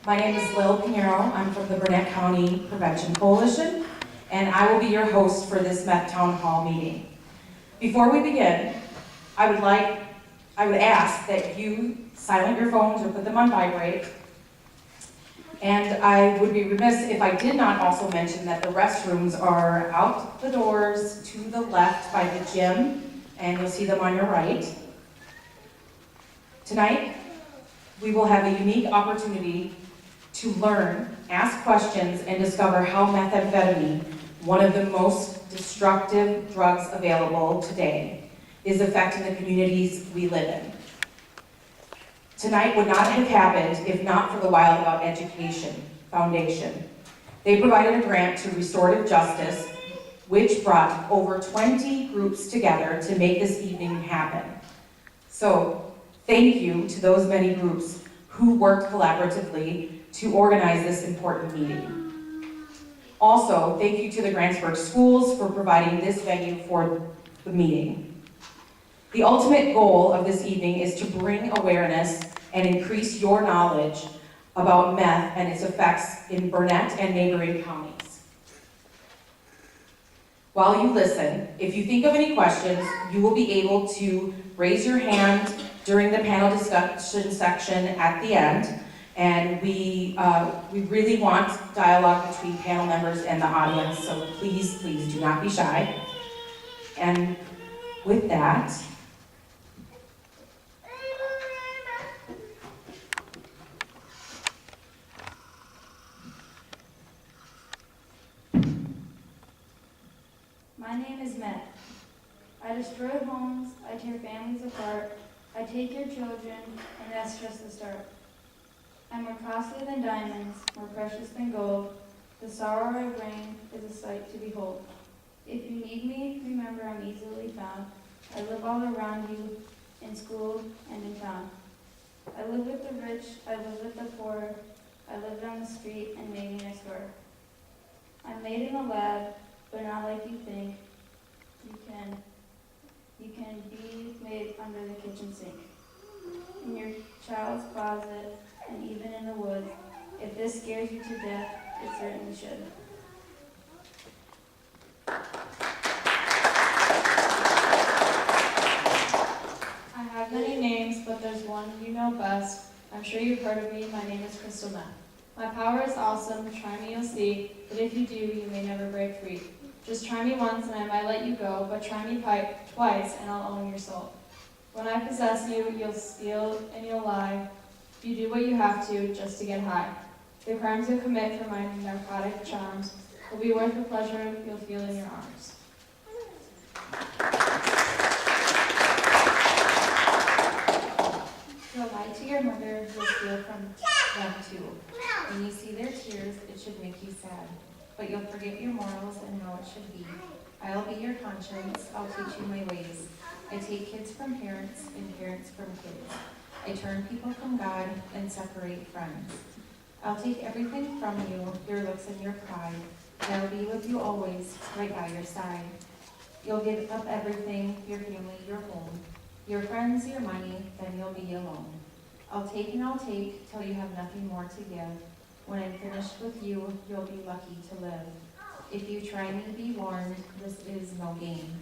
My name is Lil Pinheiro. I'm from the Burnett County Prevention Coalition, and I will be your host for this Meth Town Hall meeting. Before we begin, I would ask that you silent your phones or put them on vibrate. And I would be remiss if I did not also mention that the restrooms are out the doors to the left by the gym, and you'll see them on your right. Tonight, we will have a unique opportunity to learn, ask questions, and discover how methamphetamine, one of the most destructive drugs available today, is affecting the communities we live in. Tonight would not have happened if not for the Wild About Education Foundation. They provided a grant to Restorative Justice, which brought over 20 groups together to make this evening happen. So, thank you to those many groups who worked collaboratively to organize this important meeting. Also, thank you to the Grantsburg schools for providing this venue for the meeting. The ultimate goal of this evening is to bring awareness and increase your knowledge about meth and its effects in Burnett and neighboring counties. While you listen, if you think of any questions, you will be able to raise your hand during the panel discussion section at the end. And we really want dialogue between panel members and the audience, so please do not be shy. And with that, my name is Meth. I destroy homes, I tear families apart, I take your children, and that's just the start. I'm more costly than diamonds, more precious than gold. The sorrow I bring is a sight to behold. If you need me, remember I'm easily found. I live all around you, in school and in town. I live with the rich, I live with the poor. I live down the street and maybe next door. I'm made in a lab, but not like you think. You can be made under the kitchen sink, in your child's closet, and even in the woods. If this scares you to death, it certainly should. I have many names, but there's one you know best. I'm sure you've heard of me. My name is Crystal Meth. My power is awesome. Try me, you'll see. But if you do, you may never break free. Just try me once and I might let you go, but try me twice and I'll own your soul. When I possess you, you'll steal and you'll lie. You do what you have to just to get high. The crimes you'll commit for my narcotic charms will be worth the pleasure you'll feel in your arms. You'll lie to your mother, you'll steal from them too. When you see their tears, it should make you sad. But you'll forget your morals and how it should be. I'll be your conscience, I'll teach you my ways. I take kids from parents and parents from kids. I turn people from God and separate friends. I'll take everything from you, your looks and your pride, and I'll be with you always, right by your side. You'll give up everything, your family, your home, your friends, your money, then you'll be alone. I'll take and I'll take till you have nothing more to give. When I'm finished with you, you'll be lucky to live. If you try me, be warned, this is no game.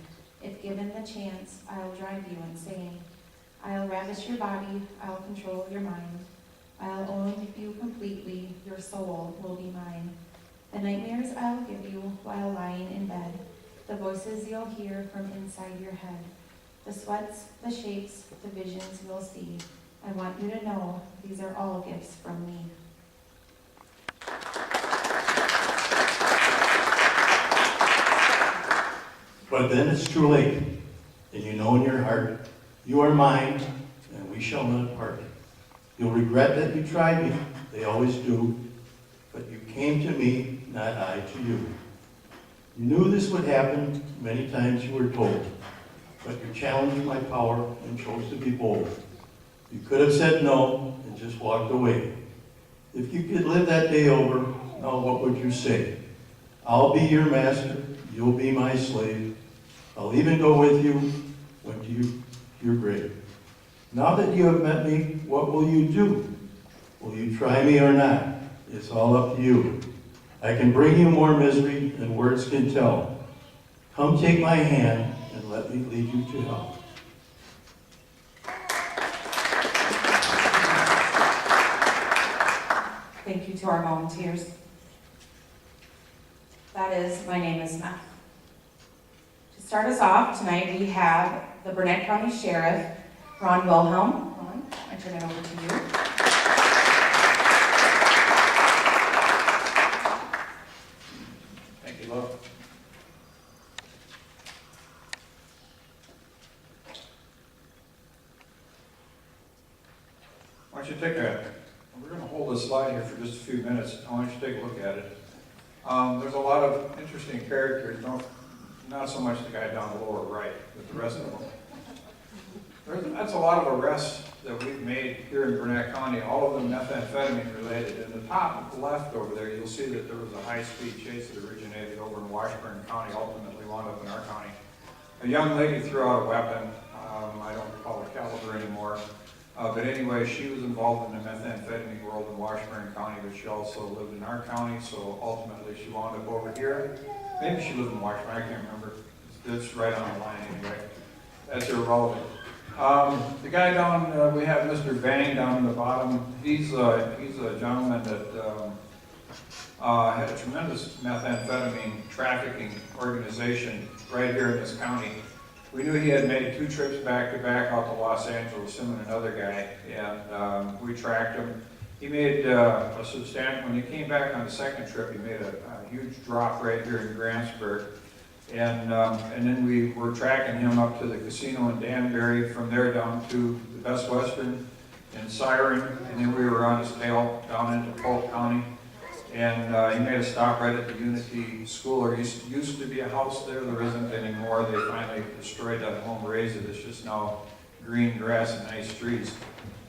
If given the chance, I'll drive you insane. I'll ravish your body, I'll control your mind. I'll own you completely, your soul will be mine. The nightmares I'll give you while lying in bed. The voices you'll hear from inside your head. The sweats, the shapes, the visions you'll see. I want you to know these are all gifts from me. But then it's too late, and you know in your heart, you are mine, and we shall not part. You'll regret that you tried me, they always do, but you came to me, not I to you. You knew this would happen, many times you were told, but you challenged my power and chose to be bold. You could have said no and just walked away. If you could live that day over, now what would you say? I'll be your master, you'll be my slave. I'll even go with you when to your grave. Now that you have met me, what will you do? Will you try me or not? It's all up to you. I can bring you more misery than words can tell. Come take my hand and let me lead you to hell. Thank you to our volunteers. That is My Name is Meth. To start us off tonight, we have the Burnett County Sheriff, Ron Wilhelm. Ron, I turn it over to you. Thank you, Lo. Why don't you we're going to hold this slide here for just a few minutes. I want you to take a look at it. There's a lot of interesting characters, not so much the guy down the lower right, but the rest of them. That's a lot of arrests that we've made here in Burnett County, all of them methamphetamine related. In the top left over there, you'll see that there was a high-speed chase that originated over in Washburn County, ultimately wound up in our county. A young lady threw out a weapon. I don't recall the caliber anymore. But anyway, she was involved in the methamphetamine world in Washburn County, but she also lived in our county, so ultimately she wound up over here. Maybe she lived in Washburn, I can't remember. It's right on the line anyway. That's irrelevant. The guy down, we have Mr. Bang down in the bottom. He's a gentleman that had a tremendous methamphetamine trafficking organization right here in this county. We knew he had made 2 trips back-to-back out to Los Angeles, him and another guy, and we tracked him. He made a substantial, when he came back on the 2nd trip, he made a huge drop right here in Grantsburg. And then we were tracking him up to the casino in Danbury, from there down to the Best Western in Siren, and then we were on his tail down into Polk County. And he made a stop right at the Unity School. There used to be a house there isn't anymore. They finally destroyed that home, raised it. It's just now green grass and nice trees.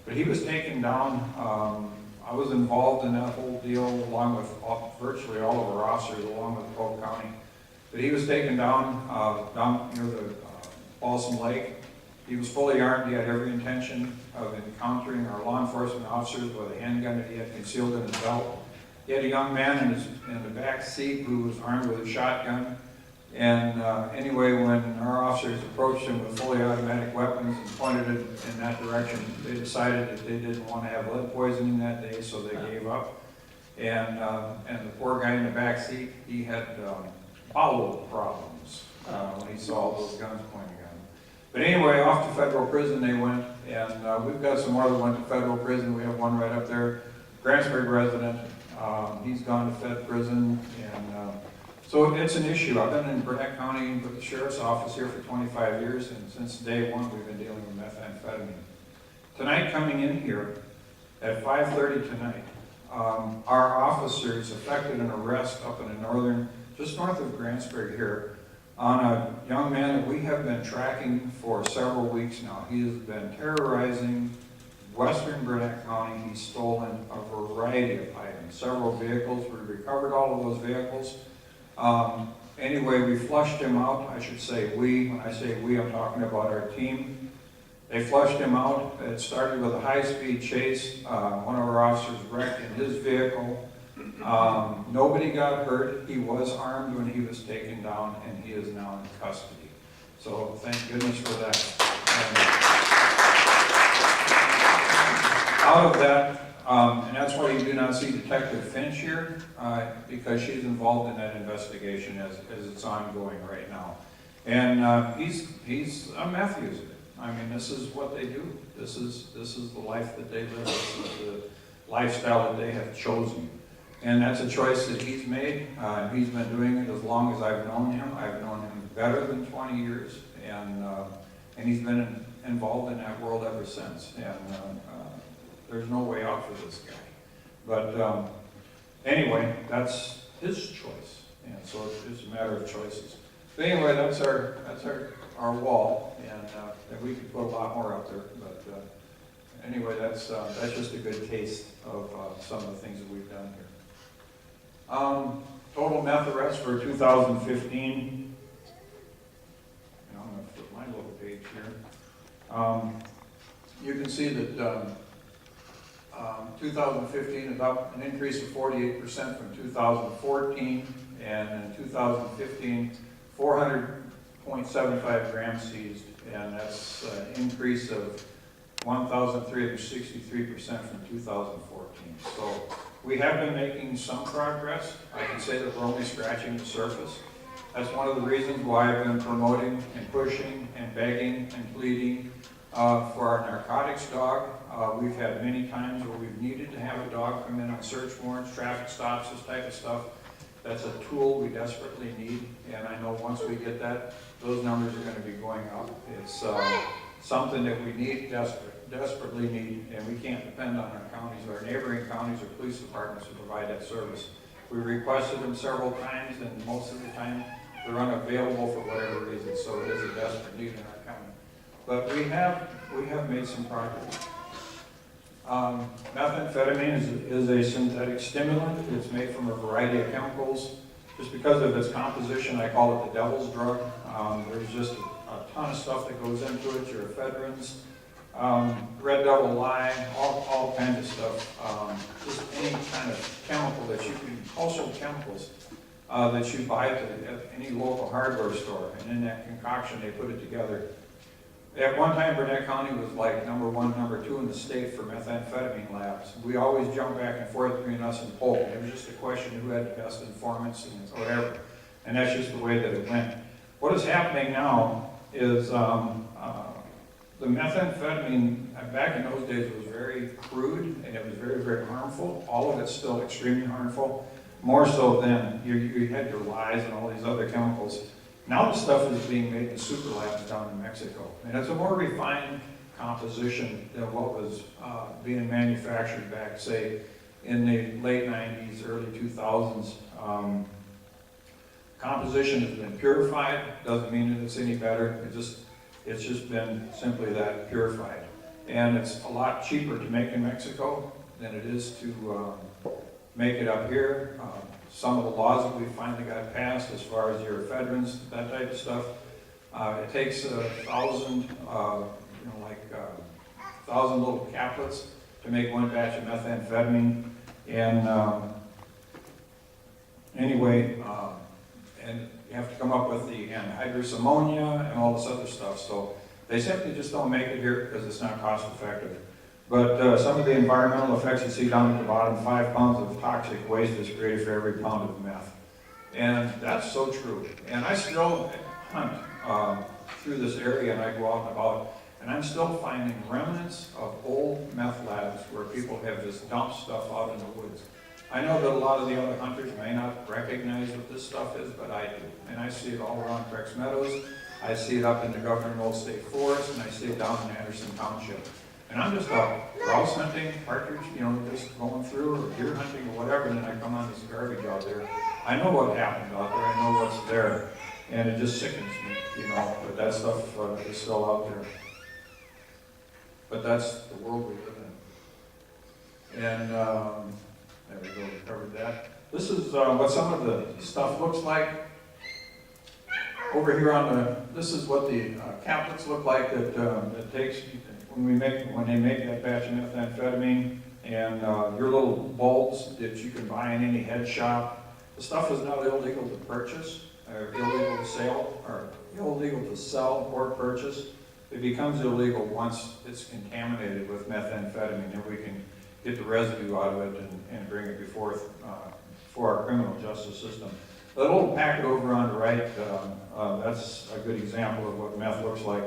But he was taken down. I was involved in that whole deal along with virtually all of our officers along with Polk County. But he was taken down near the Balsam Lake. He was fully armed. He had every intention of encountering our law enforcement officers with a handgun that he had concealed in his belt. He had a young man in the back seat who was armed with a shotgun. And anyway, when our officers approached him with fully automatic weapons and pointed it in that direction, they decided that they didn't want to have lead poisoning that day, so they gave up. And the poor guy in the back seat, he had bowel problems when he saw all those guns pointing at him. But anyway, off to federal prison they went, and we've got some more that went to federal prison. We have one right up there, Grantsburg resident. He's gone to Fed prison, and so it's an issue. I've been in Burnett County with the Sheriff's Office here for 25 years, and since day one we've been dealing with methamphetamine. Tonight, coming in here at 5:30 tonight, our officers effected an arrest up in the northern, just north of Grantsburg here, on a young man that we have been tracking for several weeks now. He has been terrorizing Western Burnett County. He's stolen a variety of items, several vehicles. We recovered all of those vehicles. Anyway, we flushed him out. I should say we. When I say we, I'm talking about our team. They flushed him out. It started with a high-speed chase. One of our officers wrecked in his vehicle. Nobody got hurt. He was armed when he was taken down, and he is now in custody. So thank goodness for that. Out of that, and that's why you do not see Detective Finch here, because she's involved in that investigation as it's ongoing right now. And he's a meth user. I mean, this is what they do. This is the life that they live. This is the lifestyle that they have chosen. And that's a choice that he's made. He's been doing it as long as I've known him. I've known him better than 20 years, and he's been involved in that world ever since. And there's no way out for this guy. But anyway, that's his choice, and so it's a matter of choices. But anyway, that's our wall, and we could put a lot more out there. But anyway, that's just a good taste of some of the things that we've done here. Total meth arrests for 2015. I'm going to flip my little page here. You can see that 2015 is up an increase of 48% from 2014, and in 2015, 400.75 grams seized, and that's an increase of 1,363% from 2014. So we have been making some progress. I can say that we're only scratching the surface. That's one of the reasons why I've been promoting and pushing and begging and pleading for our narcotics dog. We've had many times where we've needed to have a dog come in on search warrants, traffic stops, this type of stuff. That's a tool we desperately need, and I know once we get that, those numbers are going to be going up. It's something that we need, desperately need, and we can't depend on our counties, our neighboring counties or police departments to provide that service. We requested them several times, and most of the time they're unavailable for whatever reason, so it is a desperate need in our county. But we have made some progress. Methamphetamine is a synthetic stimulant. It's made from a variety of chemicals. Just because of its composition, I call it the devil's drug. There's just a ton of stuff that goes into it, your ephedrins, red devil lye, all kinds of stuff. Just any kind of chemical that you can, also chemicals that you buy at any local hardware store. And in that concoction, they put it together. At one time, Burnett County was like number 1, number 2 in the state for methamphetamine labs. We always jumped back and forth between us and Polk. It was just a question of who had the best informants and whatever. And that's just the way that it went. What is happening now is the methamphetamine, back in those days, it was very crude and it was very, very harmful. All of it's still extremely harmful. More so than you had your lyes and all these other chemicals. Now the stuff is being made in super labs down in Mexico. And it's a more refined composition than what was being manufactured back, say, in the late 90s, early 2000s. Composition has been purified. Doesn't mean that it's any better. It's just been simply that, purified. And it's a lot cheaper to make in Mexico than it is to make it up here. Some of the laws that we finally got passed as far as your ephedrins, that type of stuff, it takes 1,000, 1,000 little caplets to make one batch of methamphetamine. And anyway, and you have to come up with the anhydrous ammonia and all this other stuff. So they simply just don't make it here because it's not cost effective. But some of the environmental effects you see down at the bottom, 5 pounds of toxic waste is created for every pound of meth. And that's so true. And I still hunt through this area, and I go out and about, and I'm still finding remnants of old meth labs where people have just dumped stuff out in the woods. I know that a lot of the other hunters may not recognize what this stuff is, but I do. And I see it all around Creeks Meadows. I see it up in the Governor Knoll State Forest, and I see it down in Anderson Township. And I'm just out grouse hunting, partridge, just going through, or deer hunting, or whatever, and then I come on this garbage out there. I know what happened out there, I know what's there, and it just sickens me, but that stuff is still out there. But that's the world we live in. And there we go, we covered that. This is what some of the stuff looks like. Over here this is what the caplets look like that takes, when they make that batch of methamphetamine, and your little bulbs that you can buy in any head shop. The stuff is not illegal to purchase, or illegal to sell or purchase. It becomes illegal once it's contaminated with methamphetamine, and we can get the residue out of it and bring it before our criminal justice system. The little packet over on the right, that's a good example of what meth looks like.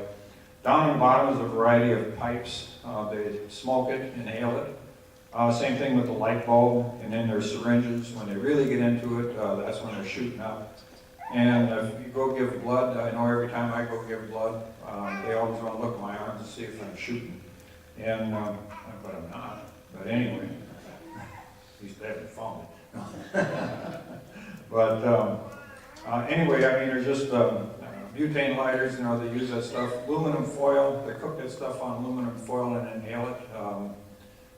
Down on the bottom is a variety of pipes. They smoke it, inhale it. Same thing with the light bulb, and then there's syringes. When they really get into it, that's when they're shooting up. And if you go give blood, I know every time I go give blood, they always want to look at my arms to see if I'm shooting. And, but I'm not. But anyway, at least they haven't found it. But anyway, I mean, there's just butane lighters, they use that stuff. Aluminum foil, they cook that stuff on aluminum foil and inhale it.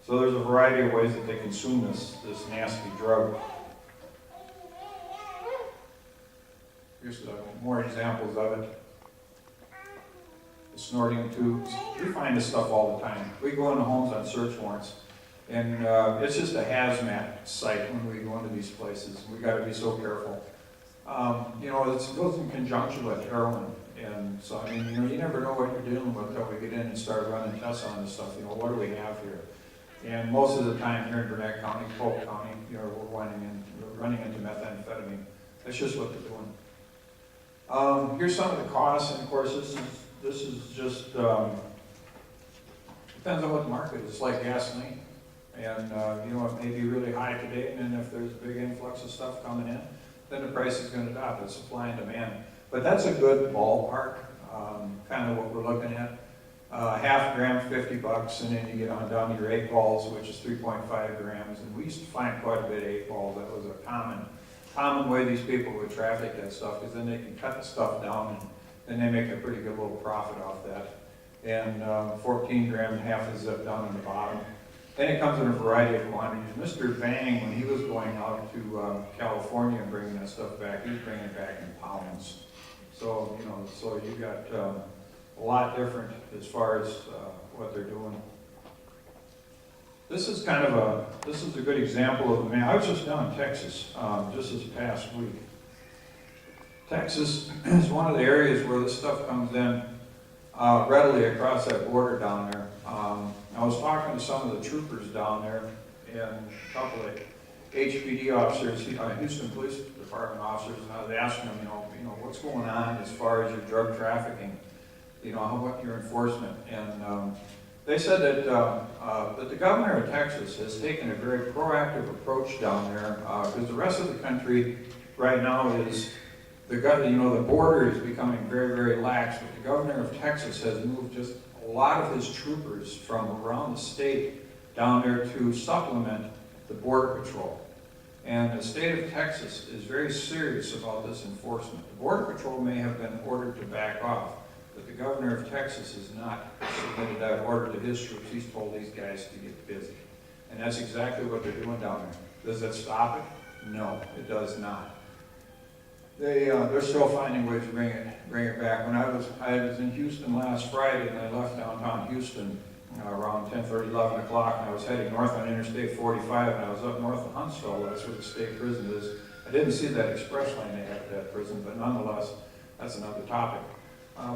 So there's a variety of ways that they consume this nasty drug. Here's more examples of it. The snorting tubes. We find this stuff all the time. We go into homes on search warrants, And it's just a hazmat site when we go into these places. We got to be so careful. You know, it goes in conjunction with heroin. And so, I mean, you know, you never know what you're dealing with until we get in and start running tests on this stuff. You know, what do we have here? And most of the time here in Burnett County, Polk County, you know, we're running into methamphetamine. That's just what they're doing. Here's some of the costs, and of course, this is just depends on what the market is. It's like gasoline, and you know, it may be really high today, and then if there's a big influx of stuff coming in, then the price is going to drop. It's supply and demand. But that's a good ballpark, kind of what we're looking at. Half gram, $50, and then you get on down to your 8 balls, which is 3.5 grams. And we used to find quite a bit of 8 balls. That was a common way these people would traffic that stuff, because then they can cut the stuff down, and then they make a pretty good little profit off that. And 14 gram, half is up down on the bottom. Then it comes in a variety of quantities. Mr. Bang, when he was going out to California and bringing that stuff back, he was bringing it back in pounds. So, you know, so you got a lot different as far as what they're doing. This is kind of this is a good example of, I was just down in Texas just this past week. Texas is one of the areas where this stuff comes in readily across that border down there. I was talking to some of the troopers down there, and a couple of HPD officers, Houston Police Department officers, and I was asking them, you know, what's going on as far as your drug trafficking, you know, what your enforcement, and they said that the governor of Texas has taken a very proactive approach down there, because the rest of the country right now is, the border is becoming very, very lax, but the governor of Texas has moved just a lot of his troopers from around the state down there to supplement the Border Patrol. And the state of Texas is very serious about this enforcement. The Border Patrol may have been ordered to back off, but the governor of Texas has not submitted that order to his troops. He's told these guys to get busy. And that's exactly what they're doing down there. Does that stop it? No, it does not. They're still finding ways to bring it back. When I was in Houston last Friday, and I left downtown Houston around 10:30, 11 o'clock, and I was heading north on Interstate 45, and I was up north of Huntsville. That's where the state prison is. I didn't see that express lane they have at that prison, but nonetheless, that's another topic.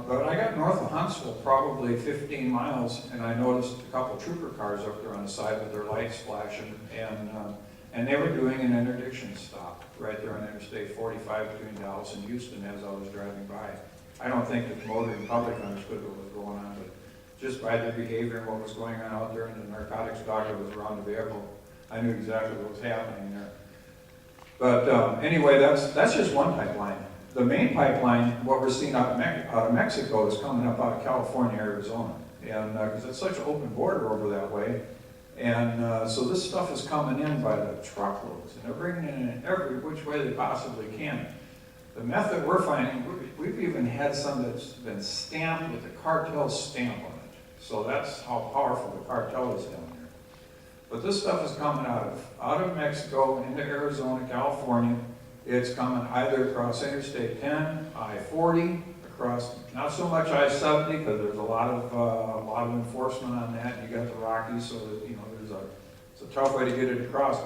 But I got north of Huntsville, probably 15 miles, and I noticed a couple trooper cars up there on the side with their lights flashing, and they were doing an interdiction stop right there on Interstate 45 between Dallas and Houston as I was driving by. I don't think that the motoring public understood what was going on, but just by their behavior and what was going on out there, and the narcotics doctor was around the vehicle, I knew exactly what was happening there. But anyway, that's just one pipeline. The main pipeline, what we're seeing out of Mexico, is coming up out of California, Arizona, and because it's such an open border over that way. And so this stuff is coming in by the truckloads, and they're bringing it in every which way they possibly can. The meth that we're finding, we've even had some that's been stamped with the cartel stamp on it. So that's how powerful the cartel is down there. But this stuff is coming out of Mexico into Arizona, California. It's coming either across Interstate 10, I-40, across not so much I-70 because there's a lot of enforcement on that. You got the Rockies, so that, it's a tough way to get it across.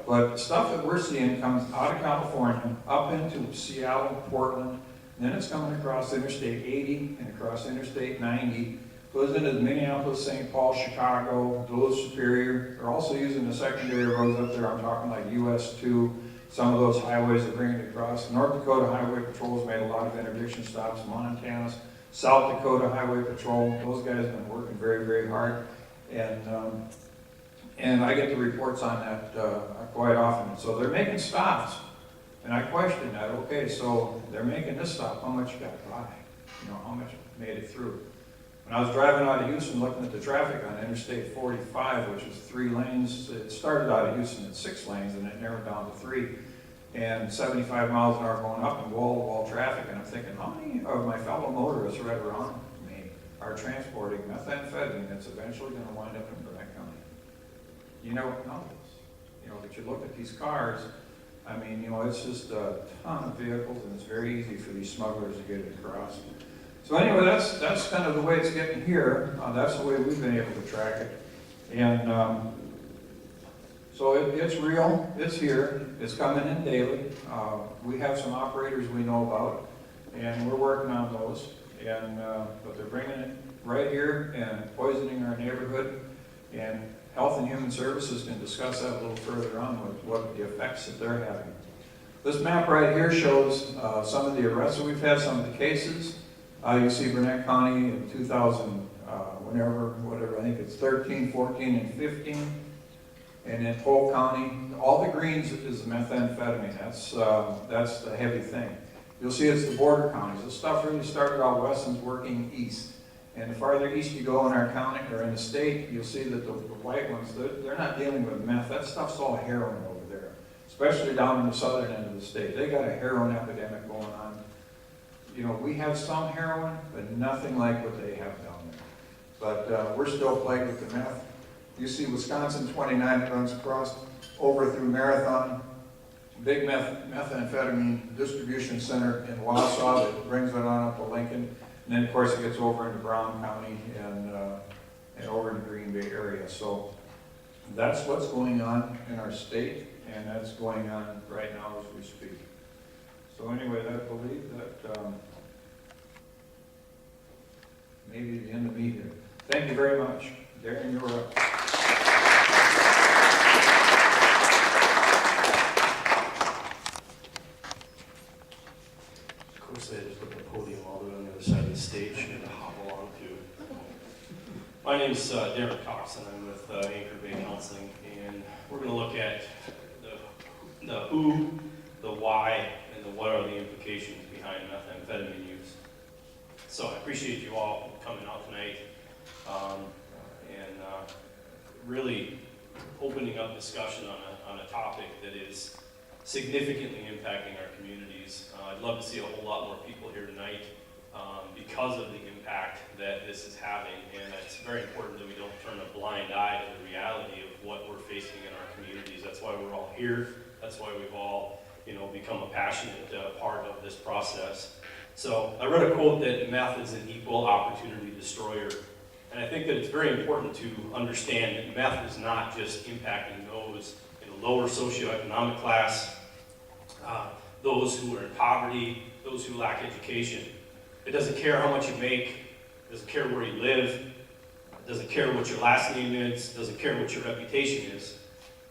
But the stuff that we're seeing comes out of California, up into Seattle, Portland, and then it's coming across Interstate 80 and across Interstate 90, goes into Minneapolis, St. Paul, Chicago, Duluth, Superior. They're also using the secondary roads up there. I'm talking like US 2, some of those highways are bringing it across. North Dakota Highway Patrol has made a lot of interdiction stops. Montana's, South Dakota Highway Patrol, those guys have been working very, very hard. And I get the reports on that quite often. So they're making stops. And I question that. Okay, so they're making this stop. How much got by? How much made it through? When I was driving out of Houston looking at the traffic on Interstate 45, which is 3 lanes, it started out of Houston at 6 lanes and it narrowed down to 3. And 75 miles an hour going up and wall-to-wall traffic. And I'm thinking, how many of my fellow motorists right around me are transporting methamphetamine that's eventually going to wind up in Burnett County? You never know this. But you look at these cars, it's just a ton of vehicles, and it's very easy for these smugglers to get it across. So anyway, that's kind of the way it's getting here. That's the way we've been able to track it. And So it's real, it's here, it's coming in daily. We have some operators we know about, and we're working on those. And but they're bringing it right here and poisoning our neighborhood. And Health and Human Services can discuss that a little further on with what the effects that they're having. This map right here shows some of the arrests that we've had, some of the cases. You see Burnett County in 2000, whatever, I think it's 13, 14, and 15. And in Polk County, all the greens is methamphetamine. That's the heavy thing. You'll see it's the border counties. This stuff really started out west and is working east. And the farther east you go in our county or in the state, you'll see that the white ones, they're not dealing with meth. That stuff's all heroin over there, especially down in the southern end of the state. They got a heroin epidemic going on. You know, we have some heroin, but nothing like what they have down there. But we're still plagued with the meth. You see Wisconsin 29 runs across over through Marathon, big methamphetamine distribution center in Wausau that brings it on up to Lincoln. And then, of course, it gets over into Brown County and over in the Green Bay area. So that's what's going on in our state, and that's going on right now as we speak. So anyway, I believe that maybe the end of me here. Thank you very much. Darren, you're up. Of course, I just put the podium all the way on the other side of the stage and to hobble on to. My name is Darren Cox, and I'm with Anchor Bay Counseling, and we're going to look at the who, the why, and the what are the implications behind methamphetamine use. So I appreciate you all coming out tonight and really opening up discussion on a topic that is significantly impacting our communities. I'd love to see a whole lot more people here tonight because of the impact that this is having, and it's very important that we don't turn a blind eye to the reality of what we're facing in our communities. That's why we're all here. That's why we've all, become a passionate part of this process. So I read a quote that meth is an equal opportunity destroyer. And I think that it's very important to understand that meth is not just impacting those in a lower socioeconomic class, those who are in poverty, those who lack education. It doesn't care how much you make, it doesn't care where you live, it doesn't care what your last name is, it doesn't care what your reputation is.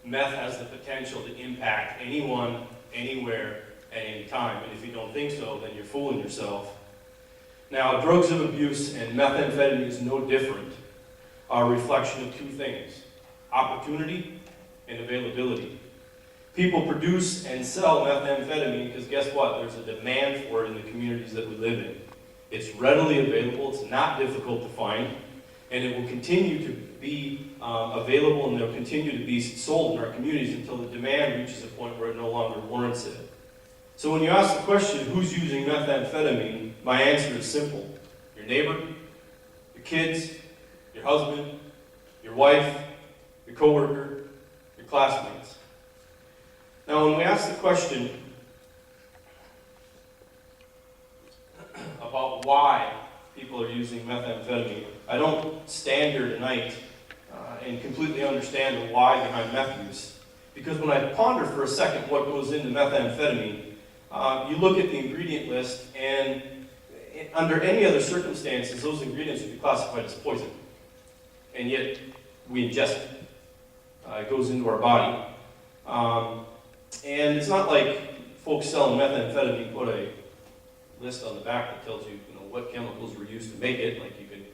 Meth has the potential to impact anyone, anywhere, at any time. And if you don't think so, then you're fooling yourself. Now, drugs of abuse and methamphetamine is no different, are a reflection of two things: opportunity and availability. People produce and sell methamphetamine because guess what? There's a demand for it in the communities that we live in. It's readily available, it's not difficult to find, and it will continue to be available, and they'll continue to be sold in our communities until the demand reaches a point where it no longer warrants it. So when you ask the question, who's using methamphetamine, my answer is simple. Your neighbor, your kids, your husband, your wife, your coworker, your classmates. Now when we ask the question about why people are using methamphetamine, I don't stand here tonight and completely understand the why behind meth use. Because when I ponder for a second what goes into methamphetamine, you look at the ingredient list, and under any other circumstances, those ingredients would be classified as poison. And yet, we ingest it. It goes into our body. And it's not like folks selling methamphetamine put a list on the back that tells you, what chemicals were used to make it. Like you can,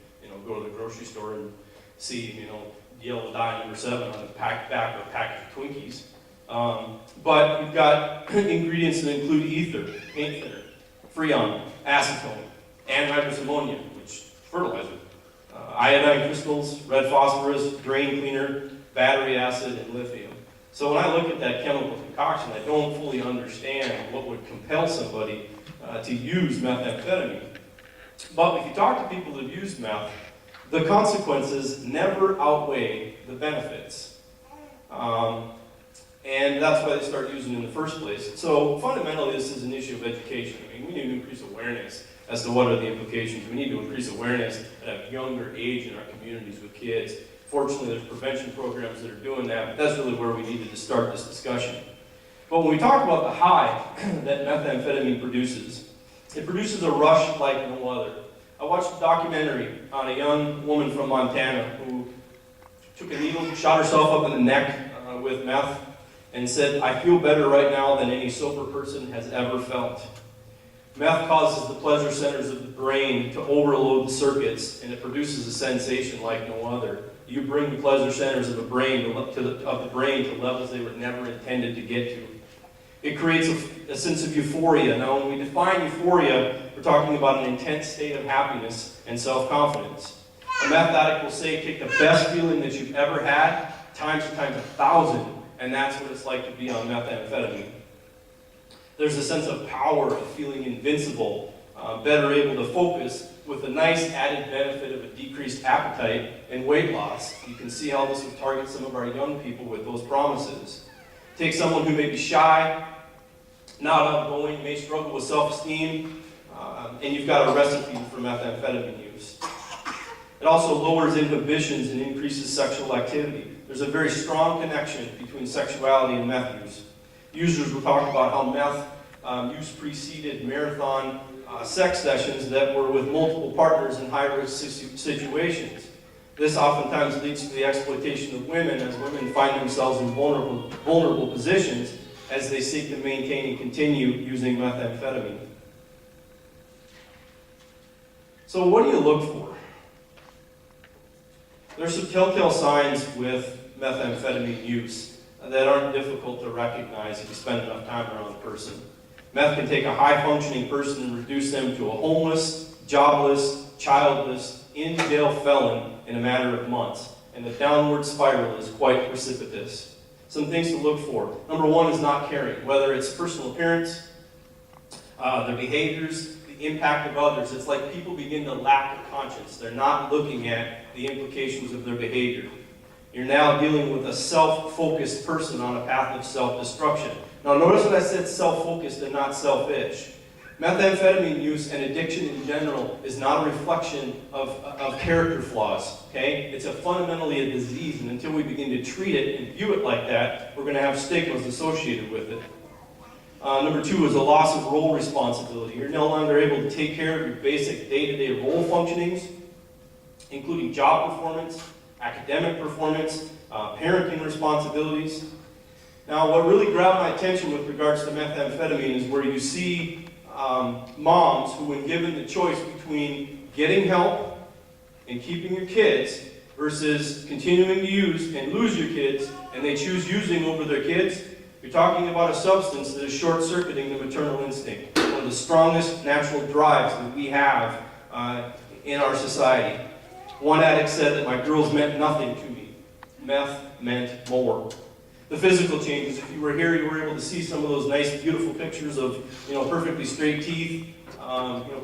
go to the grocery store and see, yellow dye number 7 on the back of a package of Twinkies. But you've got ingredients that include ether, paint thinner, freon, acetone, anhydrous ammonia, which is fertilizer, iodine crystals, red phosphorus, drain cleaner, battery acid, and lithium. So when I look at that chemical concoction, I don't fully understand what would compel somebody to use methamphetamine. But if you talk to people that have used meth, the consequences never outweigh the benefits. And that's why they start using it in the first place. So fundamentally, this is an issue of education. We need to increase awareness as to what are the implications. We need to increase awareness at a younger age in our communities with kids. Fortunately, there's prevention programs that are doing that, but that's really where we needed to start this discussion. But when we talk about the high that methamphetamine produces, it produces a rush like no other. I watched a documentary on a young woman from Montana who took a needle, shot herself up in the neck with meth, and said, "I feel better right now than any sober person has ever felt." Meth causes the pleasure centers of the brain to overload the circuits, and it produces a sensation like no other. You bring the pleasure centers of the brain to levels they were never intended to get to. It creates a sense of euphoria. Now, when we define euphoria, we're talking about an intense state of happiness and self-confidence. A meth addict will say, take the best feeling that you've ever had, times 1,000, and that's what it's like to be on methamphetamine. There's a sense of power, of feeling invincible, better able to focus, with a nice added benefit of a decreased appetite and weight loss. You can see how this would target some of our young people with those promises. Take someone who may be shy, not outgoing, may struggle with self-esteem, and you've got a recipe for methamphetamine use. It also lowers inhibitions and increases sexual activity. There's a very strong connection between sexuality and meth use. Users will talk about how meth use preceded marathon sex sessions that were with multiple partners in high-risk situations. This oftentimes leads to the exploitation of women as women find themselves in vulnerable positions as they seek to maintain and continue using methamphetamine. So what do you look for? There's some telltale signs with methamphetamine use that aren't difficult to recognize if you spend enough time around the person. Meth can take a high-functioning person and reduce them to a homeless, jobless, childless, in-jail felon in a matter of months. And the downward spiral is quite precipitous. Some things to look for. Number one is not caring, whether it's personal appearance, their behaviors, the impact of others. It's like people begin to lack a conscience. They're not looking at the implications of their behavior. You're now dealing with a self-focused person on a path of self-destruction. Now notice that I said self-focused and not selfish. Methamphetamine use and addiction in general is not a reflection of character flaws, okay? It's fundamentally a disease, and until we begin to treat it and view it like that, we're going to have stigmas associated with it. Number two is a loss of role responsibility. You're no longer able to take care of your basic day-to-day role functionings, including job performance, academic performance, parenting responsibilities. Now, what really grabbed my attention with regards to methamphetamine is where you see moms who, when given the choice between getting help and keeping your kids versus continuing to use and lose your kids, and they choose using over their kids, you're talking about a substance that is short-circuiting the maternal instinct, one of the strongest natural drives that we have in our society. One addict said that my girls meant nothing to me. Meth meant more. The physical changes, if you were here, you were able to see some of those nice, beautiful pictures of, perfectly straight teeth,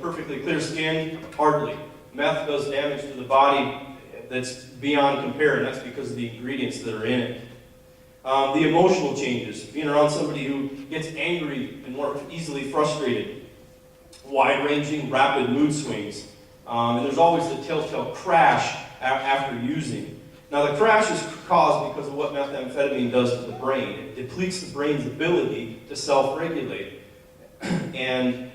perfectly clear skin. Hardly. Meth does damage to the body that's beyond compare, and that's because of the ingredients that are in it. The emotional changes, being around somebody who gets angry and more easily frustrated. Wide-ranging, rapid mood swings. And there's always the telltale crash after using. Now, the crash is caused because of what methamphetamine does to the brain. It depletes the brain's ability to self-regulate. And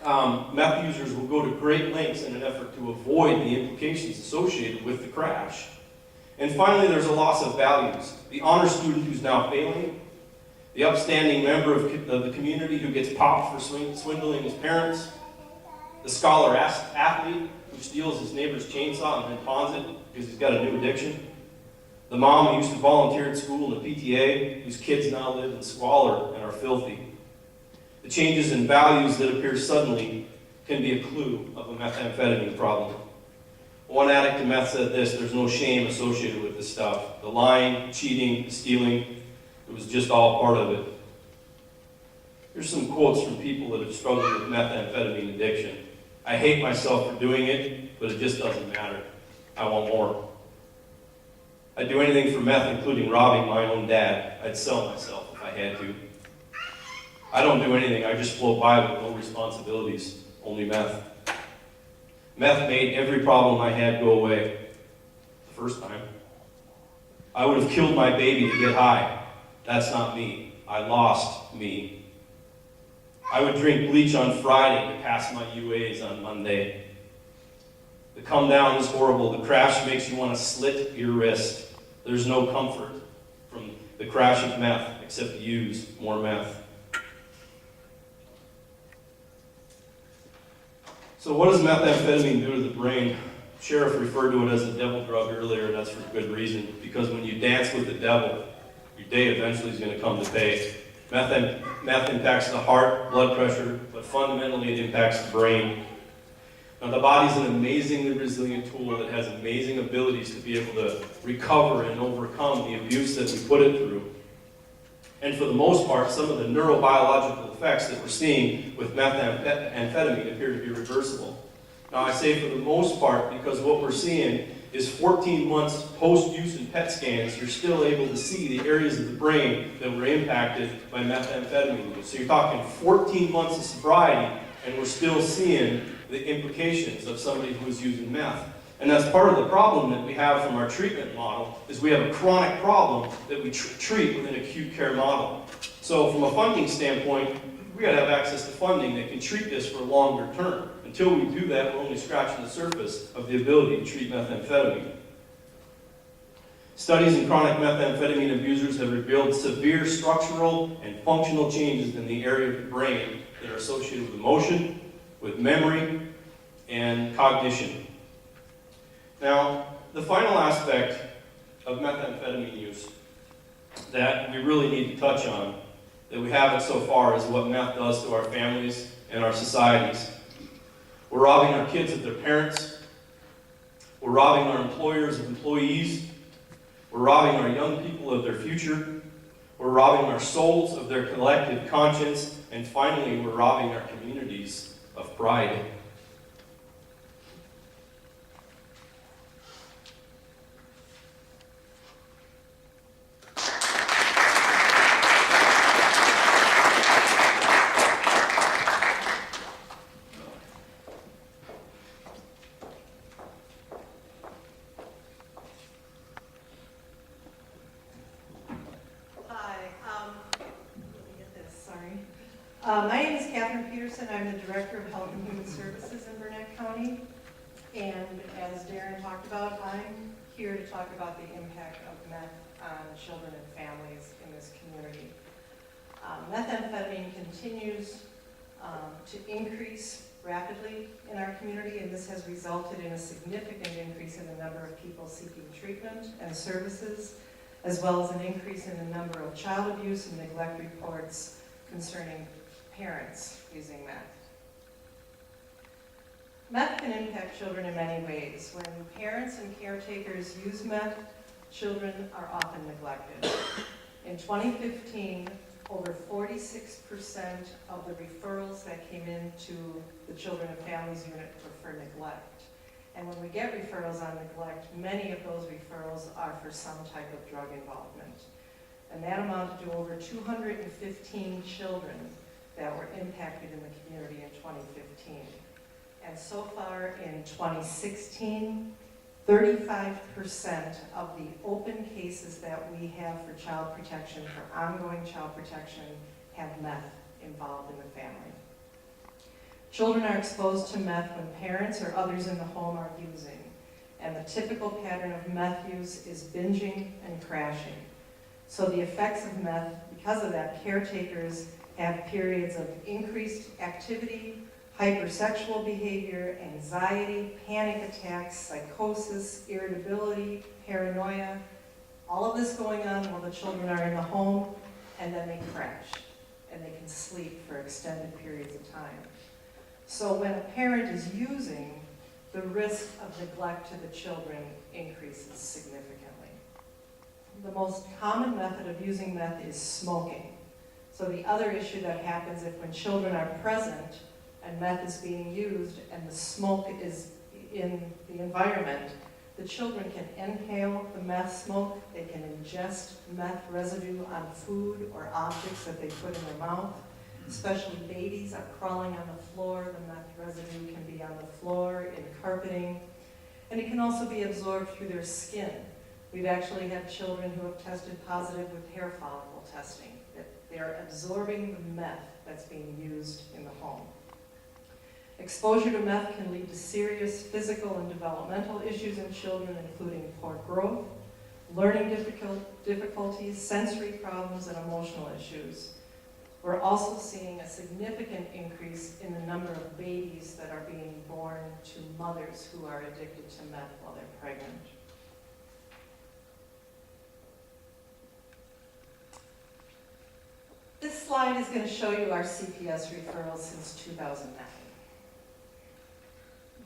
meth users will go to great lengths in an effort to avoid the implications associated with the crash. And finally, there's a loss of values. The honor student who's now failing, the upstanding member of the community who gets popped for swindling his parents, the scholar athlete who steals his neighbor's chainsaw and then pawns it because he's got a new addiction, the mom who used to volunteer at school in the PTA, whose kids now live in squalor and are filthy. The changes in values that appear suddenly can be a clue of a methamphetamine problem. One addict to meth said this: there's no shame associated with this stuff. The lying, cheating, stealing, it was just all part of it. Here's some quotes from people that have struggled with methamphetamine addiction. I hate myself for doing it, but it just doesn't matter. I want more. I'd do anything for meth, including robbing my own dad. I'd sell myself if I had to. I don't do anything. I just float by with no responsibilities, only meth. Meth made every problem I had go away the first time. I would have killed my baby to get high. That's not me. I lost me. I would drink bleach on Friday to pass my UAs on Monday. The come down is horrible. The crash makes you want to slit your wrist. There's no comfort from the crash of meth except to use more meth. So what does methamphetamine do to the brain? Sheriff referred to it as a devil drug earlier, and that's for good reason, because when you dance with the devil, your day eventually is going to come to pay. Meth impacts the heart, blood pressure, but fundamentally it impacts the brain. Now, the body's an amazingly resilient tool that has amazing abilities to be able to recover and overcome the abuse that we put it through. And for the most part, some of the neurobiological effects that we're seeing with methamphetamine appear to be reversible. Now, I say for the most part because what we're seeing is 14 months post-use in PET scans, you're still able to see the areas of the brain that were impacted by methamphetamine use. So you're talking 14 months of sobriety, and we're still seeing the implications of somebody who's using meth. And that's part of the problem that we have from our treatment model, is we have a chronic problem that we treat with an acute care model. So from a funding standpoint, we gotta have access to funding that can treat this for a longer term. Until we do that, we're only scratching the surface of the ability to treat methamphetamine. Studies in chronic methamphetamine abusers have revealed severe structural and functional changes in the area of the brain that are associated with emotion, with memory, and cognition. Now, the final aspect of methamphetamine use that we really need to touch on, that we haven't so far, is what meth does to our families and our societies. We're robbing our kids of their parents. We're robbing our employers of employees. We're robbing our young people of their future. We're robbing our souls of their collective conscience. And finally, we're robbing our communities of pride. My name is Catherine Peterson. I'm the Director of Health and Human Services in Burnett County. And as Darren talked about, I'm here to talk about the impact of meth on children and families in this community. Methamphetamine continues to increase rapidly in our community, and this has resulted in a significant increase in the number of people seeking treatment and services, as well as an increase in the number of child abuse and neglect reports concerning parents using meth. Meth can impact children in many ways. When parents and caretakers use meth, children are often neglected. In 2015, over 46% of the referrals that came into the Children and Families Unit were for neglect. And when we get referrals on neglect, many of those referrals are for some type of drug involvement. And that amounted to over 215 children that were impacted in the community in 2015. And so far in 2016, 35% of the open cases that we have for child protection, for ongoing child protection, have meth involved in the family. Children are exposed to meth when parents or others in the home are using. And the typical pattern of meth use is binging and crashing. So the effects of meth, because of that, caretakers have periods of increased activity, hypersexual behavior, anxiety, panic attacks, psychosis, irritability, paranoia, all of this going on while the children are in the home, and then they crash, and they can sleep for extended periods of time. So when a parent is using, the risk of neglect to the children increases significantly. The most common method of using meth is smoking. So the other issue that happens if when children are present and meth is being used and the smoke is in the environment, the children can inhale the meth smoke, they can ingest meth residue on food or objects that they put in their mouth. Especially babies are crawling on the floor, the meth residue can be on the floor, in carpeting, and it can also be absorbed through their skin. We've actually had children who have tested positive with hair follicle testing, that they're absorbing the meth that's being used in the home. Exposure to meth can lead to serious physical and developmental issues in children, including poor growth, learning difficulties, sensory problems, and emotional issues. We're also seeing a significant increase in the number of babies that are being born to mothers who are addicted to meth while they're pregnant. This slide is going to show you our CPS referrals since 2009.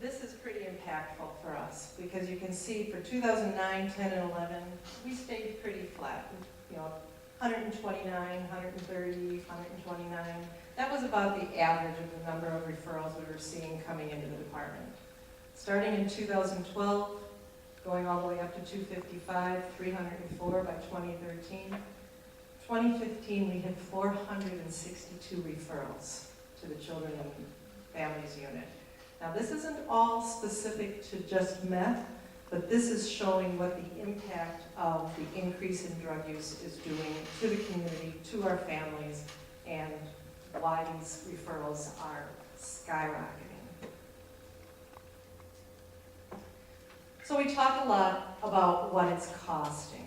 This is pretty impactful for us because you can see for 2009, 10, and 11, we stayed pretty flat. 129, 130, 129. That was about the average of the number of referrals we were seeing coming into the department. Starting in 2012, going all the way up to 255, 304 by 2013. 2015, we had 462 referrals to the Children and Families Unit. Now, this isn't all specific to just meth, but this is showing what the impact of the increase in drug use is doing to the community, to our families, and why these referrals are skyrocketing. So we talk a lot about what it's costing.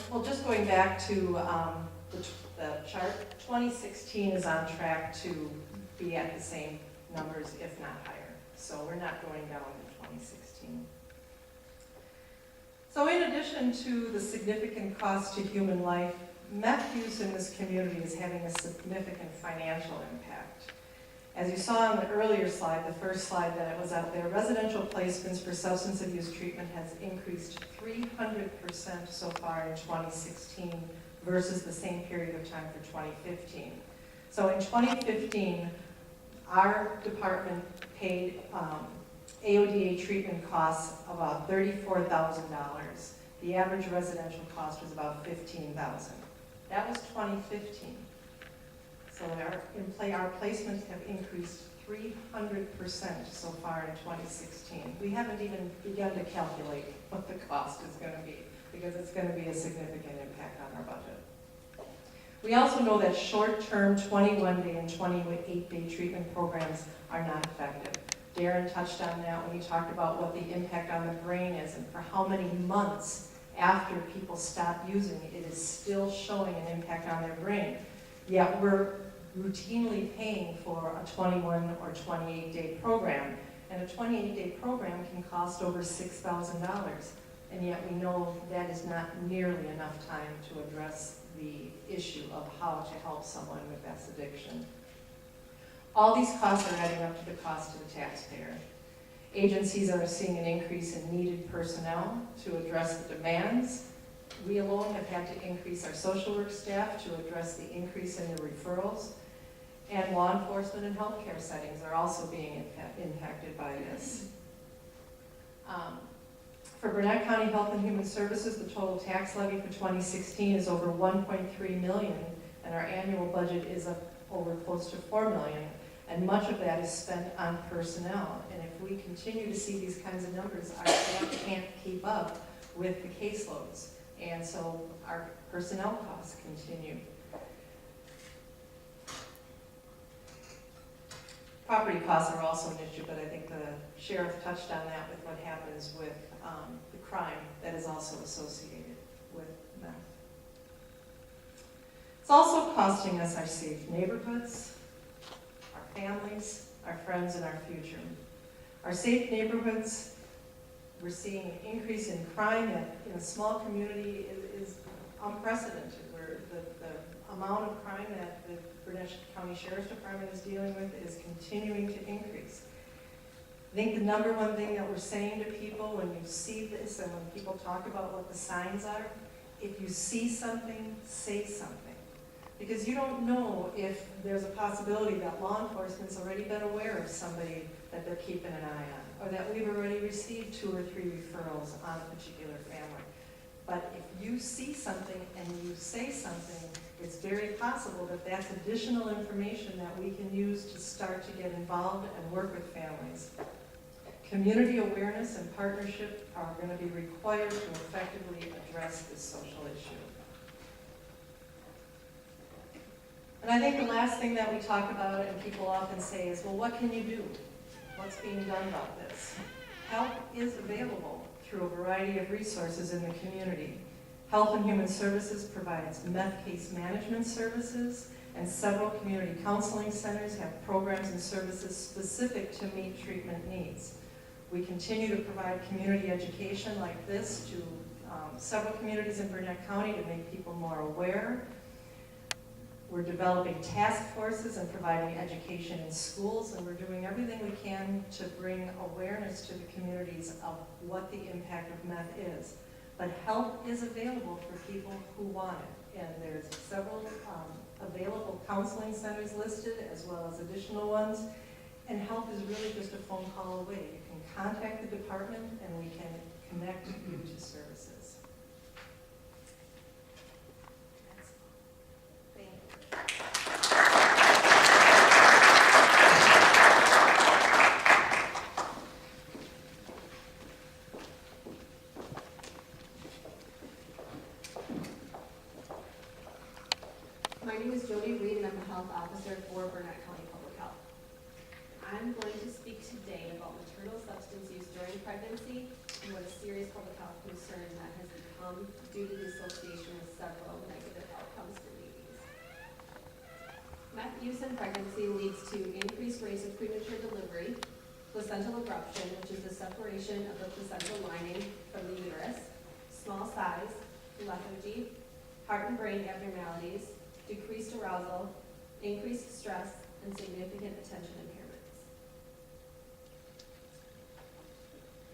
Well, just going back to the chart, 2016 is on track to be at the same numbers, if not higher. So we're not going down in 2016. So in addition to the significant cost to human life, meth use in this community is having a significant financial impact. As you saw on the earlier slide, the first slide that was out there, residential placements for substance abuse treatment has increased 300% so far in 2016 versus the same period of time for 2015. So in 2015, our department paid AODA treatment costs about $34,000. The average residential cost was about $15,000. That was 2015. So our placements have increased 300% so far in 2016. We haven't even begun to calculate what the cost is going to be, because it's going to be a significant impact on our budget. We also know that short-term 21-day and 28-day treatment programs are not effective. Darren touched on that when he talked about what the impact on the brain is, and for how many months after people stop using it is still showing an impact on their brain. Yet we're routinely paying for a 21 or 28-day program, and a 28-day program can cost over $6,000, and yet we know that is not nearly enough time to address the issue of how to help someone with meth addiction. All these costs are adding up to the cost to the taxpayer. Agencies are seeing an increase in needed personnel to address the demands. We alone have had to increase our social work staff to address the increase in the referrals. And law enforcement and healthcare settings are also being impacted by this. For Burnett County Health and Human Services, the total tax levy for 2016 is over $1.3 million, and our annual budget is up over close to $4 million, and much of that is spent on personnel. And if we continue to see these kinds of numbers, our staff can't keep up with the caseloads, and so our personnel costs continue. Property costs are also an issue, but I think the sheriff touched on that with what happens with the crime that is also associated with meth. It's also costing us our safe neighborhoods, our families, our friends, and our future. Our safe neighborhoods, we're seeing an increase in crime that in a small community is unprecedented. Where the amount of crime that the Burnett County Sheriff's Department is dealing with is continuing to increase. I think the number one thing that we're saying to people when you see this and when people talk about what the signs are, if you see something, say something. Because you don't know if there's a possibility that law enforcement's already been aware of somebody that they're keeping an eye on, or that we've already received 2 or 3 referrals on a particular family. But if you see something and you say something, it's very possible that that's additional information that we can use to start to get involved and work with families. Community awareness and partnership are going to be required to effectively address this social issue. And I think the last thing that we talk about and people often say is, well, what can you do? What's being done about this? Help is available through a variety of resources in the community. Health and Human Services provides meth case management services, and several community counseling centers have programs and services specific to meet treatment needs. We continue to provide community education like this to several communities in Burnett County to make people more aware. We're developing task forces and providing education in schools, and we're doing everything we can to bring awareness to the communities of what the impact of meth is. But help is available for people who want it, and there's several available counseling centers listed as well as additional ones, and help is really just a phone call away. You can contact the department and we can connect you to services. Thank you. My name is Jody Reed, and I'm the health officer for Burnett County Public Health. I'm going to speak today about maternal substance use during pregnancy and what a serious public health concern that has become due to the association with several negative outcomes for babies. Meth use in pregnancy leads to increased rates of premature delivery, placental abruption, which is the separation of the placental lining from the uterus, small size, lethargy, heart and brain abnormalities, decreased arousal, increased stress, and significant attention impairments.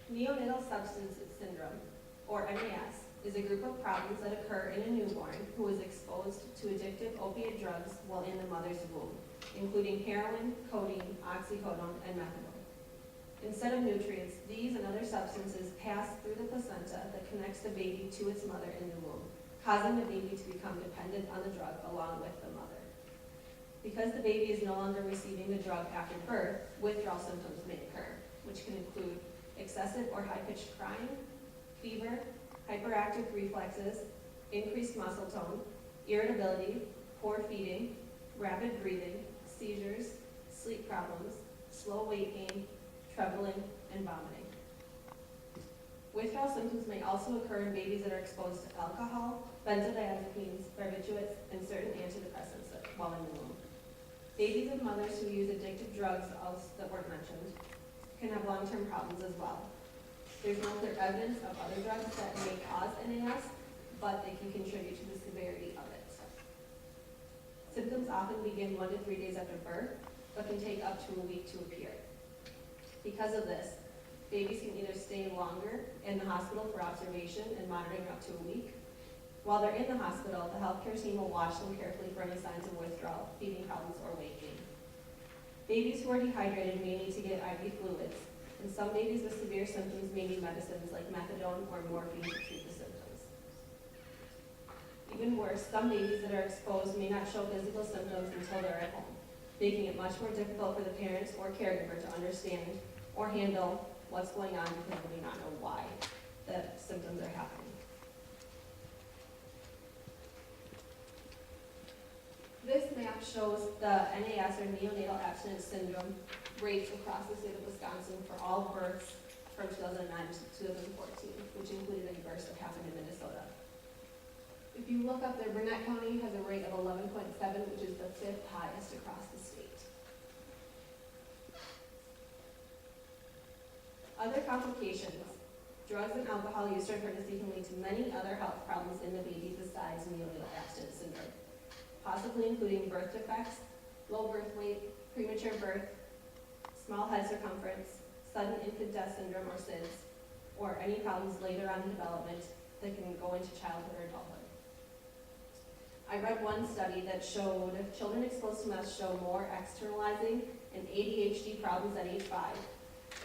Neonatal substance syndrome, or NAS, is a group of problems that occur in a newborn who is exposed to addictive opiate drugs while in the mother's womb, including heroin, codeine, oxycodone, and methadone. Instead of nutrients, these and other substances pass through the placenta that connects the baby to its mother in the womb, causing the baby to become dependent on the drug along with the mother. Because the baby is no longer receiving the drug after birth, withdrawal symptoms may occur, which can include excessive or high-pitched crying, fever, hyperactive reflexes, increased muscle tone, irritability, poor feeding, rapid breathing, seizures, sleep problems, slow weight gain, trembling, and vomiting. Withdrawal symptoms may also occur in babies that are exposed to alcohol, benzodiazepines, barbiturates, and certain antidepressants while in the womb. Babies of mothers who use addictive drugs that weren't mentioned can have long-term problems as well. There's no clear evidence of other drugs that may cause NAS, but they can contribute to the severity of it. Symptoms often begin 1 to 3 days after birth, but can take up to a week to appear. Because of this, babies can either stay longer in the hospital for observation and monitoring up to a week. While they're in the hospital, the healthcare team will watch them carefully for any signs of withdrawal, feeding problems, or weight gain. Babies who are dehydrated may need to get IV fluids, and some babies with severe symptoms may need medicines like methadone or morphine to treat the symptoms. Even worse, some babies that are exposed may not show physical symptoms until they're at home, making it much more difficult for the parents or caregiver to understand or handle what's going on because they may not know why the symptoms are happening. This map shows the NAS, or neonatal abstinence syndrome, rates across the state of Wisconsin for all births from 2009 to 2014, which included any births that happened in Minnesota. If you look up there, Burnett County has a rate of 11.7, which is the 5th highest across the state. Other complications. Drugs and alcohol use during pregnancy can lead to many other health problems in the baby besides neonatal abstinence syndrome, possibly including birth defects, low birth weight, premature birth, small head circumference, sudden infant death syndrome or SIDS, or any problems later on in development that can go into childhood or adulthood. I read one study that showed children exposed to meth show more externalizing and ADHD problems at age 5,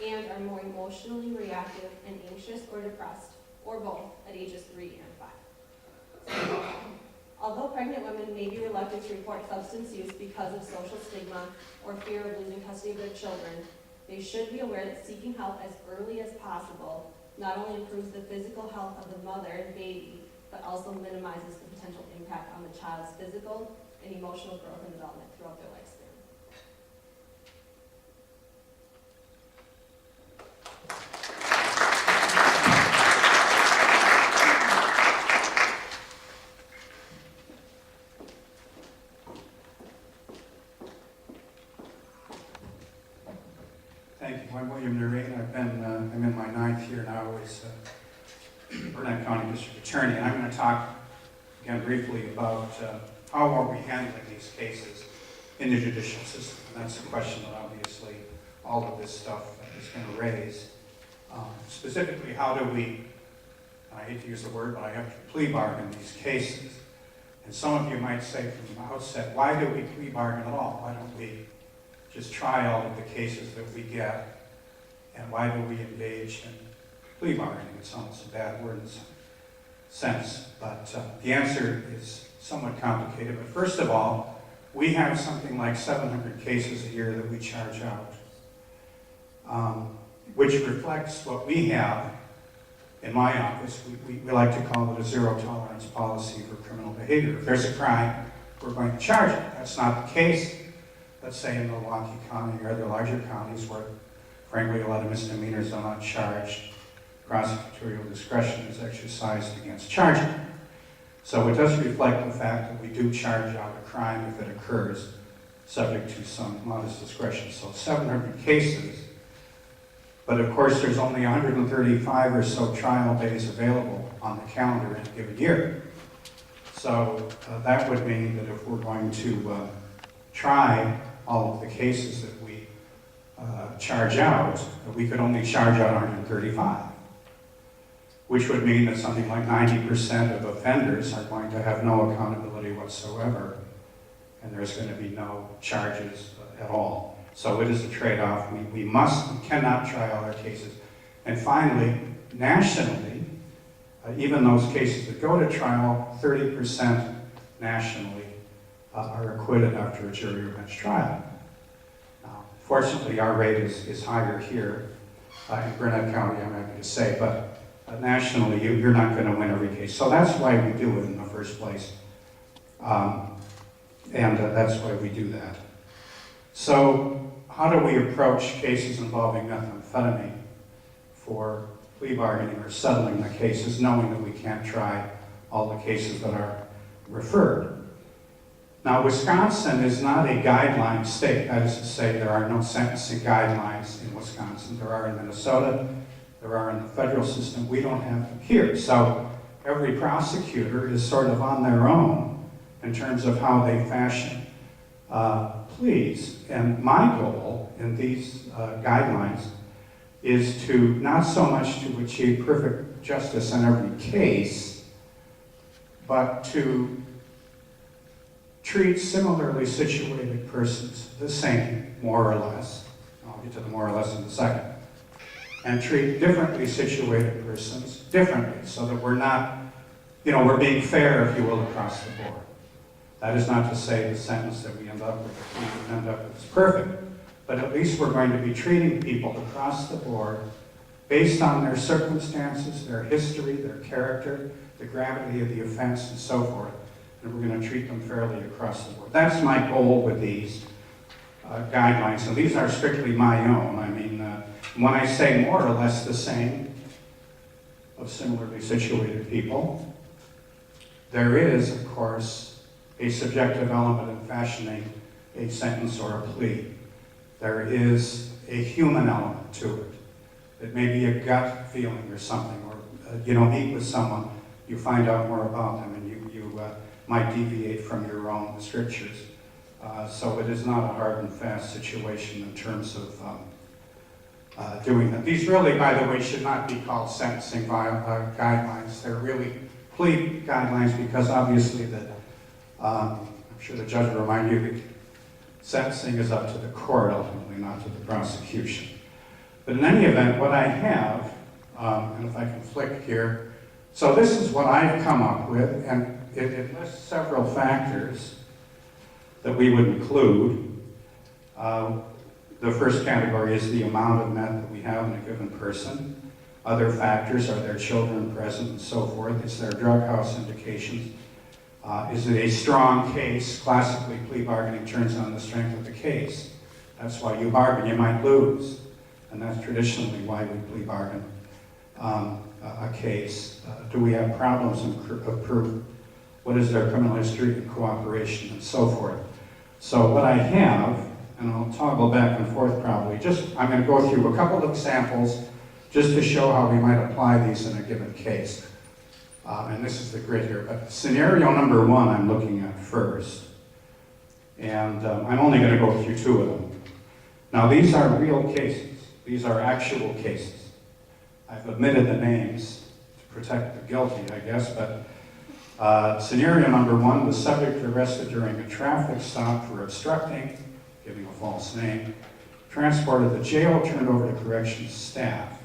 and are more emotionally reactive and anxious or depressed, or both, at ages 3 and 5. Although pregnant women may be reluctant to report substance use because of social stigma or fear of losing custody of their children, They should be aware that seeking help as early as possible not only improves the physical health of the mother and baby, but also minimizes the potential impact on the child's physical and emotional growth and development throughout their lifespan. Thank you. I'm William Noreen. I'm in my 9th year now as Burnett County District Attorney, and I'm going to talk again briefly about how are we handling these cases in the judicial system. And that's a question that obviously all of this stuff is going to raise. Specifically, how do we, and I hate to use the word, but I have to plea bargain these cases. And some of you might say from the outset, why do we plea bargain at all? Why don't we just try all of the cases that we get, and why do we engage in plea bargaining? It's almost a bad word in some sense, but the answer is somewhat complicated. But first of all, we have something like 700 cases a year that we charge out, which reflects what we have in my office. We like to call it a zero tolerance policy for criminal behavior. If there's a crime, we're going to charge it. That's not the case, let's say in Milwaukee County or other larger counties where, frankly, a lot of misdemeanors are not charged. Prosecutorial discretion is exercised against charging. So it does reflect the fact that we do charge out a crime if it occurs, subject to some modest discretion. So 700 cases, but of course there's only 135 or so trial days available on the calendar in a given year. So that would mean that if we're going to try all of the cases that we charge out, we could only charge out 135, which would mean that something like 90% of offenders are going to have no accountability whatsoever, and there's going to be no charges at all. So it is a trade-off. We cannot try all our cases. And finally, nationally, even those cases that go to trial, 30% nationally are acquitted after a jury or bench trial. Now, fortunately, our rate is higher here in Burnett County, I'm happy to say, but nationally, you're not going to win every case. So that's why we do it in the first place. And that's why we do that. So how do we approach cases involving methamphetamine for plea bargaining or settling the cases, knowing that we can't try all the cases that are referred? Now, Wisconsin is not a guideline state. That is to say, there are no sentencing guidelines in Wisconsin. There are in Minnesota. There are in the federal system. We don't have them here. So every prosecutor is sort of on their own in terms of how they fashion pleas. And my goal in these guidelines is to not so much to achieve perfect justice in every case, but to treat similarly situated persons the same, more or less. I'll get to the more or less in a second. And treat differently situated persons differently, so that we're not, we're being fair, if you will, across the board. That is not to say the sentence that we end up with is perfect, but at least we're going to be treating people across the board based on their circumstances, their history, their character, the gravity of the offense, and so forth. And we're going to treat them fairly across the board. That's my goal with these guidelines. So these are strictly my own. I mean, when I say more or less the same of similarly situated people, there is, of course, a subjective element in fashioning a sentence or a plea. There is a human element to it. It may be a gut feeling or something, or meet with someone, you find out more about them, and you might deviate from your own strictures. So it is not a hard and fast situation in terms of doing that. These really, by the way, should not be called sentencing guidelines. They're really plea guidelines because obviously I'm sure the judge will remind you that sentencing is up to the court ultimately, not to the prosecution. But in any event, what I have, and if I can flick here, so this is what I've come up with, and it lists several factors that we would include. The first category is the amount of meth that we have in a given person. Other factors are their children present and so forth. It's their drug house indications. Is it a strong case? Classically, plea bargaining turns on the strength of the case. That's why you bargain. You might lose. And that's traditionally why we plea bargain a case. Do we have problems of proof? What is their criminal history and cooperation and so forth? So what I have, and I'll toggle back and forth probably, I'm going to go through a couple of examples just to show how we might apply these in a given case. And this is the grid here. But scenario number 1 I'm looking at first. And I'm only going to go through 2 of them. Now these are real cases. These are actual cases. I've omitted the names to protect the guilty, I guess, but scenario number 1, the subject arrested during a traffic stop for obstructing, giving a false name, transported to jail, turned over to corrections staff.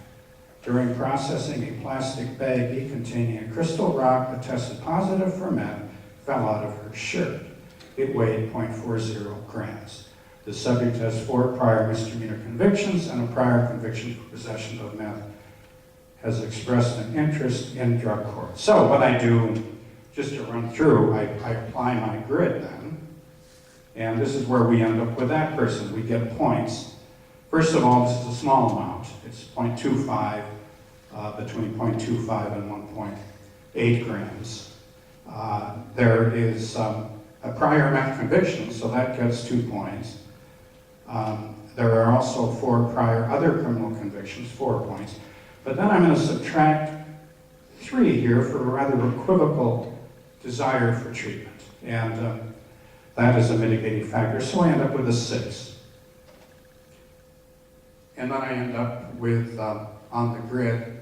During processing, a plastic baggie containing a crystal rock that tested positive for meth fell out of her shirt. It weighed 0.40 grams. The subject has 4 prior misdemeanor convictions and a prior conviction for possession of meth, has expressed an interest in drug court. So what I do, just to run through, I apply my grid then, and this is where we end up with that person. We get points. First of all, this is a small amount. It's 0.25, between 0.25 and 1.8 grams. There is a prior meth conviction, so that gets 2 points. There are also 4 prior other criminal convictions, 4 points. But then I'm going to subtract 3 here for a rather equivocal desire for treatment. And that is a mitigating factor, so I end up with a 6. And then I end up with, on the grid,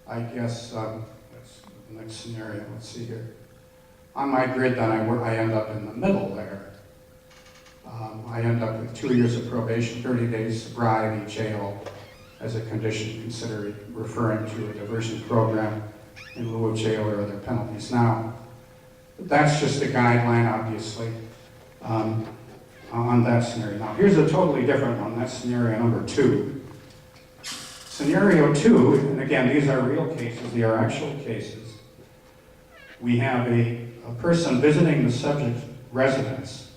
I guess, that's the next scenario, let's see here. On my grid, then I end up in the middle there. I end up with 2 years of probation, 30 days sobriety, jail, as a condition considered referring to a diversion program in lieu of jail or other penalties. Now, that's just a guideline, obviously, on that scenario. Now, here's a totally different one. That's scenario number 2. Scenario 2, and again, these are real cases. They are actual cases. We have a person visiting the subject's residence